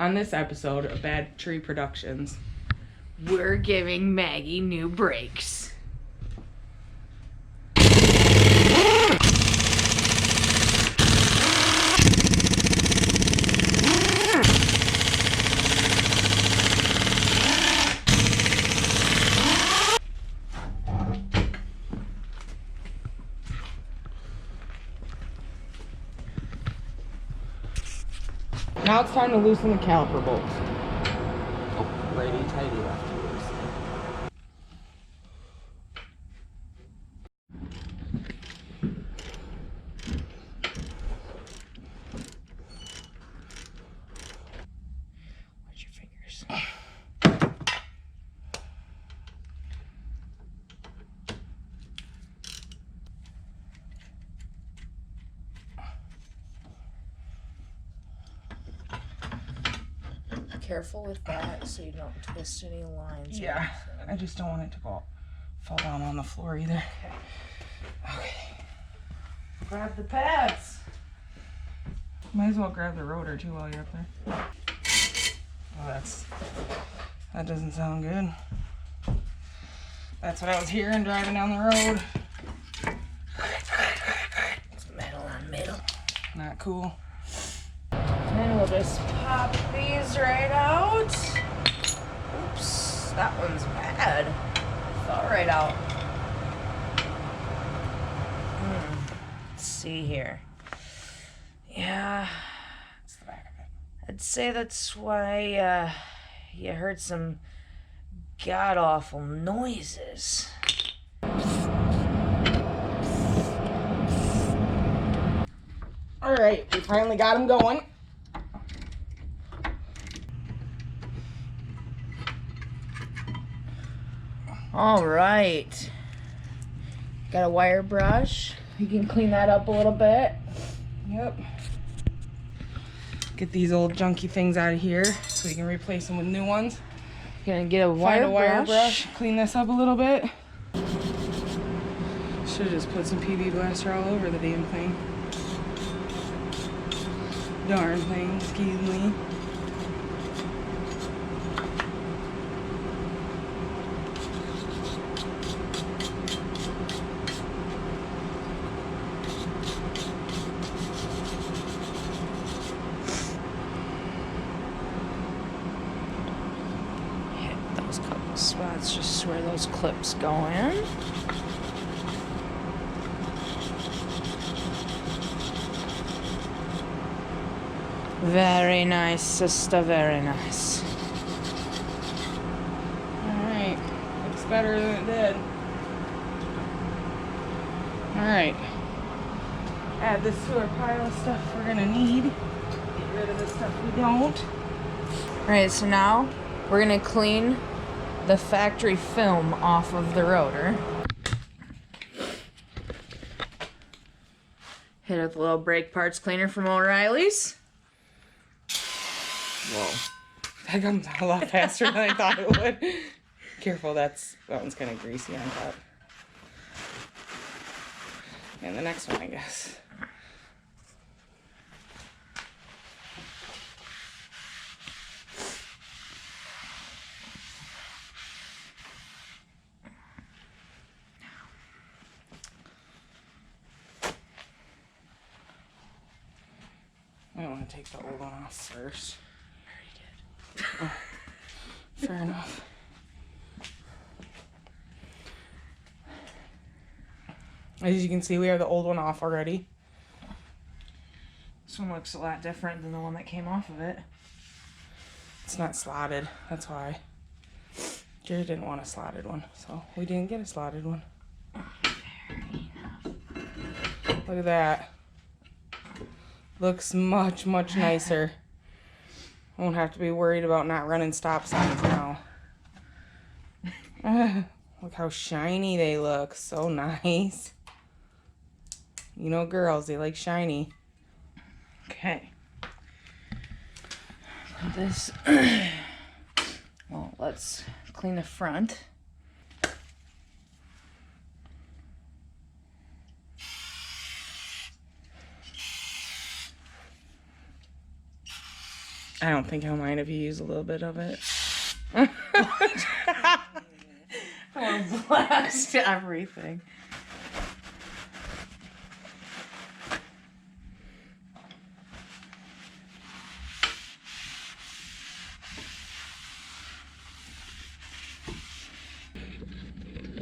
On this episode of Bad Tree Productions, we're giving Maggie new brakes. now it's time to loosen the caliper bolts. Oh, righty tighty, lefty loose. Watch your fingers. Careful with that so you don't twist any lines. Yeah, I just don't want it to fall down on the floor either. Okay. Grab the pads. Might as well grab the rotor too while you're up there. Oh, that doesn't sound good. That's what I was hearing driving down the road. It's metal on metal. Not cool. And we'll just pop these right out. Oops, that one's bad. Fell right out. Let's see here. Yeah, That's the back of it. I'd say that's why you heard some god-awful noises. All right, we finally got him going. All right. Got a wire brush. You can clean that up a little bit. Yep. Get these old junky things out of here so we can replace them with new ones. Gonna get a Find a wire brush. brush, clean this up a little bit. Should've just put some PB Blaster all over the damn thing. Darn thing, excuse me. Hit those couple spots just where those clips go in. Very nice, sister, very nice. Alright, looks better than it did. Alright, add this to our pile of stuff we're gonna need. Get rid of the stuff we don't. Alright, so now we're gonna clean the factory film off of the rotor. Hit it with a little brake parts cleaner from O'Reilly's. Whoa. That comes out a lot faster than I thought it would. Careful, that one's kind of greasy on top. And the next one, I guess. I don't want to take the old one off first. Oh, fair enough. As you can see, we have the old one off already. This one looks a lot different than the one that came off of it. It's not slotted, that's why. Jared didn't want a slotted one, so we didn't get a slotted one. Look at that. Looks much, much nicer. Won't have to be worried about not running stop signs now. Look how shiny they look. So nice. You know girls, they like shiny. Okay. This, well, let's clean the front. I don't think I'll mind if you use a little bit of it. Or blast everything.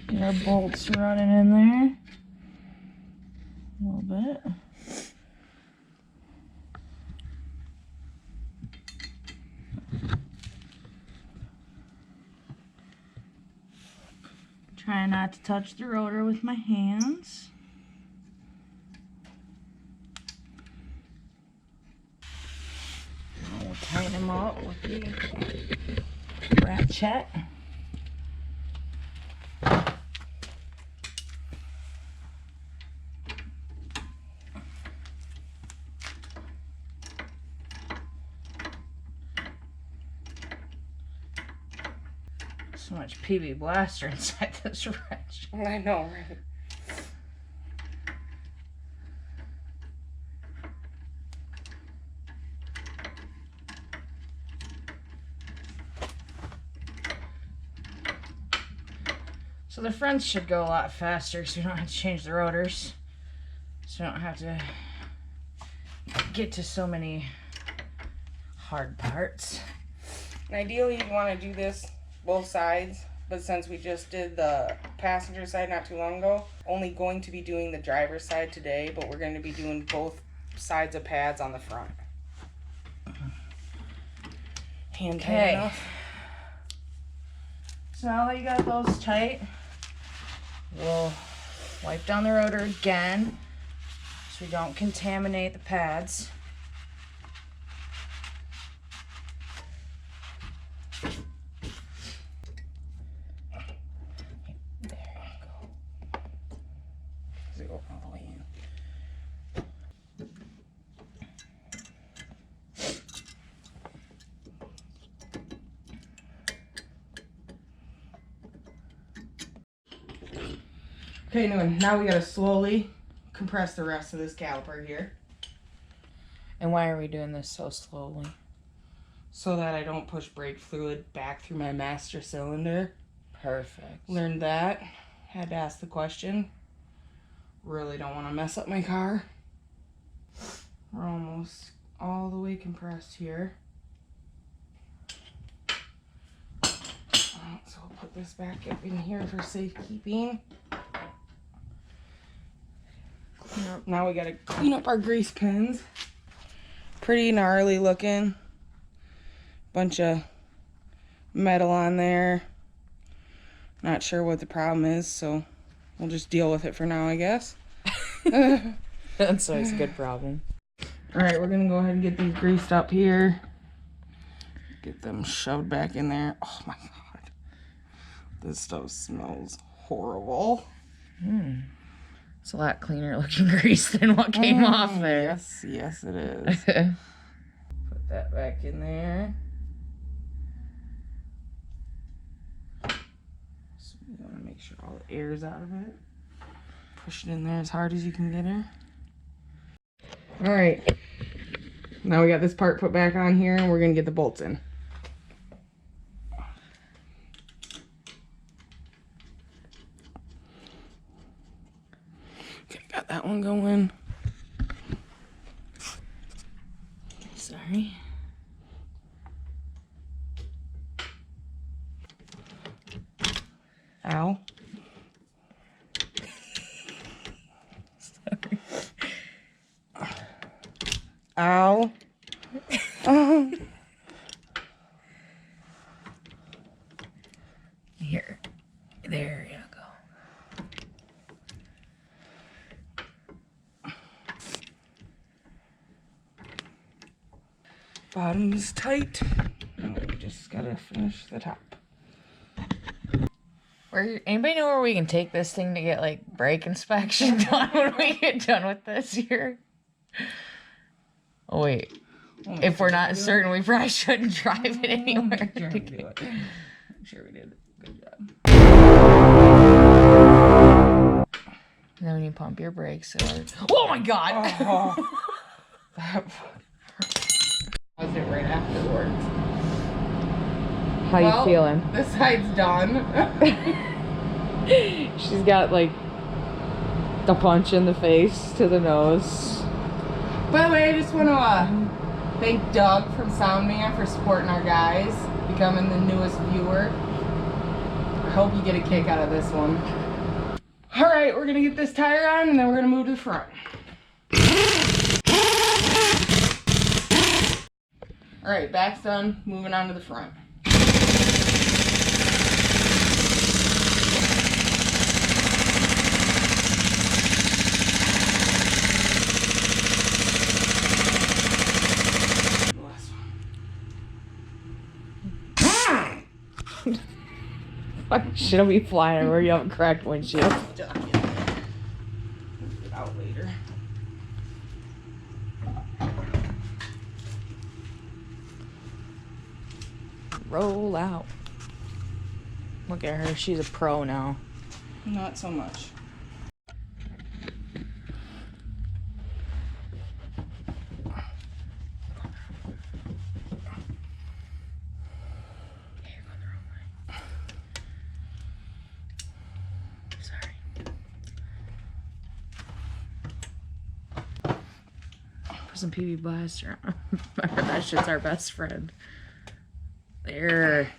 Get our bolts running in there. A little bit. Try not to touch the rotor with my hands. We'll tighten them up with the ratchet. So much PB Blaster inside this wrench. I know, right? So the fronts should go a lot faster so we don't have to change the rotors. So we don't have to get to so many hard parts. Ideally, you'd want to do this both sides, but since we just did the passenger side not too long ago, only going to be doing the driver's side today, but we're going to be doing both sides of pads on the front. Hand tight enough. So now that you got those tight, we'll wipe down the rotor again so we don't contaminate the pads. Okay, now we gotta slowly compress the rest of this caliper here. And why are we doing this so slowly? So that I don't push brake fluid back through my master cylinder. Perfect. Learned that. Had to ask the question. Really don't want to mess up my car. We're almost all the way compressed here. So we'll put this back up in here for safekeeping. Now we gotta clean up our grease pins. Pretty gnarly looking. Bunch of metal on there. Not sure what the problem is, so we'll just deal with it for now, I guess. That's always a good problem. Alright, we're gonna go ahead and get these greased up here. Get them shoved back in there. Oh my god. This stuff smells horrible. It's a lot cleaner looking grease than what came off there. Yes it is. Put that back in there. So you want to make sure all the air's out of it. Push it in there as hard as you can get her. Alright. Now we got this part put back on here and we're going to get the bolts in. Okay, got that one going. Sorry. Ow. Sorry. Ow. Here. There you go. Bottom is tight. Now we just gotta finish the top. Anybody know where we can take this thing to get like brake inspection done when we get done with this here? Oh wait. If we're not certain, we probably shouldn't drive it anywhere. Sure we do it. I'm sure we did. Good job. Then when you pump your brakes, oh my god! Oh, Pause it right afterwards. How you feeling? This side's done. She's got like the punch in the face to the nose. By the way, I just want to thank Doug from Soundman for supporting our guys, becoming the newest viewer. I hope you get a kick out of this one. Alright, we're going to get this tire on and then we're going to move to the front. Alright, back's done. Moving on to the front. Fucking shit'll be flying where you haven't cracked windshield. Duck in there. Move it out later. Roll out. Look at her, she's a pro now. Not so much. Some PB Blaster. That shit's our best friend. There.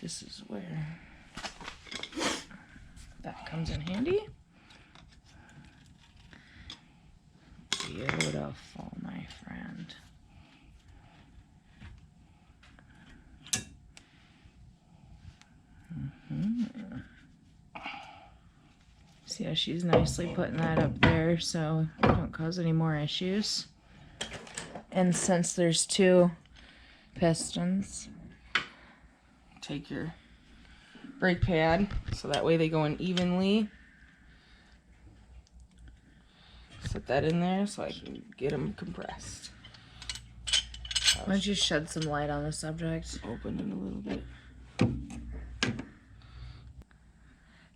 This is where that comes in handy. Beautiful, my friend. See how she's nicely putting that up there so it don't cause any more issues. And since there's 2 pistons, Take your brake pad so that way they go in evenly. Set that in there so I can get them compressed. why don't you shed some light on the subject? Open it a little bit.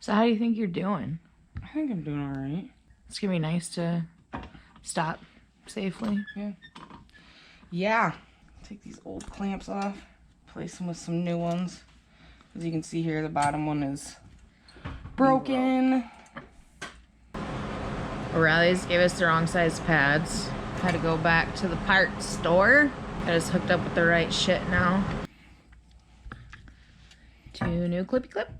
So how do you think you're doing? I think I'm doing all right. It's gonna be nice to stop safely. Yeah. Yeah. Take these old clamps off. Replace them with some new ones. As you can see here, the bottom one is broken. O'Reilly's gave us the wrong size pads. Had to go back to the parts store. Got us hooked up with the right shit now. 2 new clippy clip.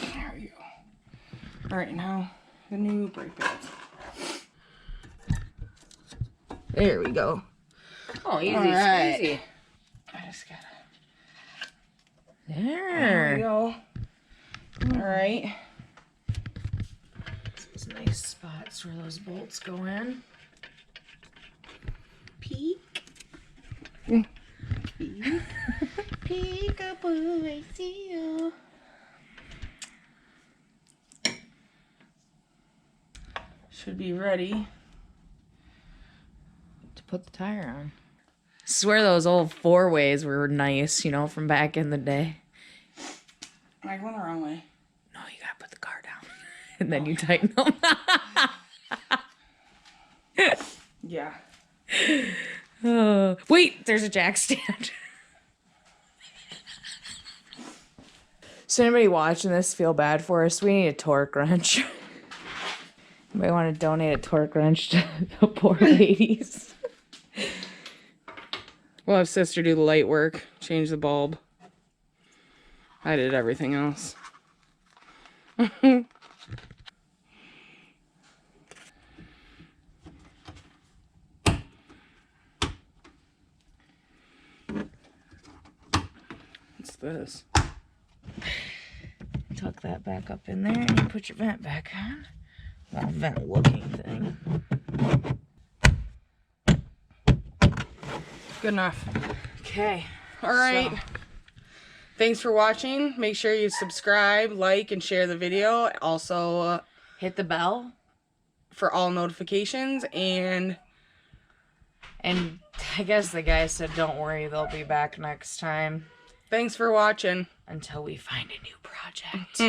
There we go. All right, now the new brake pads. There we go. Oh, easy, right. easy. I just gotta. There. We go. All right. Those nice spots where those bolts go in. Peek. Peek. Peekaboo, I see you. Should be ready To put the tire on. I swear those old 4-ways were nice, you know, from back in the day. Am I going the wrong way? No, you gotta put the car down. And then you tighten them. Yeah. Oh, wait, there's a jack stand. So anybody watching this feel bad for us? We need a torque wrench. Anybody want to donate a torque wrench to the poor ladies? We'll have sister do the light work, change the bulb. I did everything else. What's this? Tuck that back up in there and you put your vent back on. Well, vent looking thing. Good enough. Okay. All right. So. Thanks for watching. Make sure you subscribe, like, and share the video. Also, Hit the bell. for all notifications. And I guess the guy said, don't worry, they'll be back next time. Thanks for watching. Until we find a new project.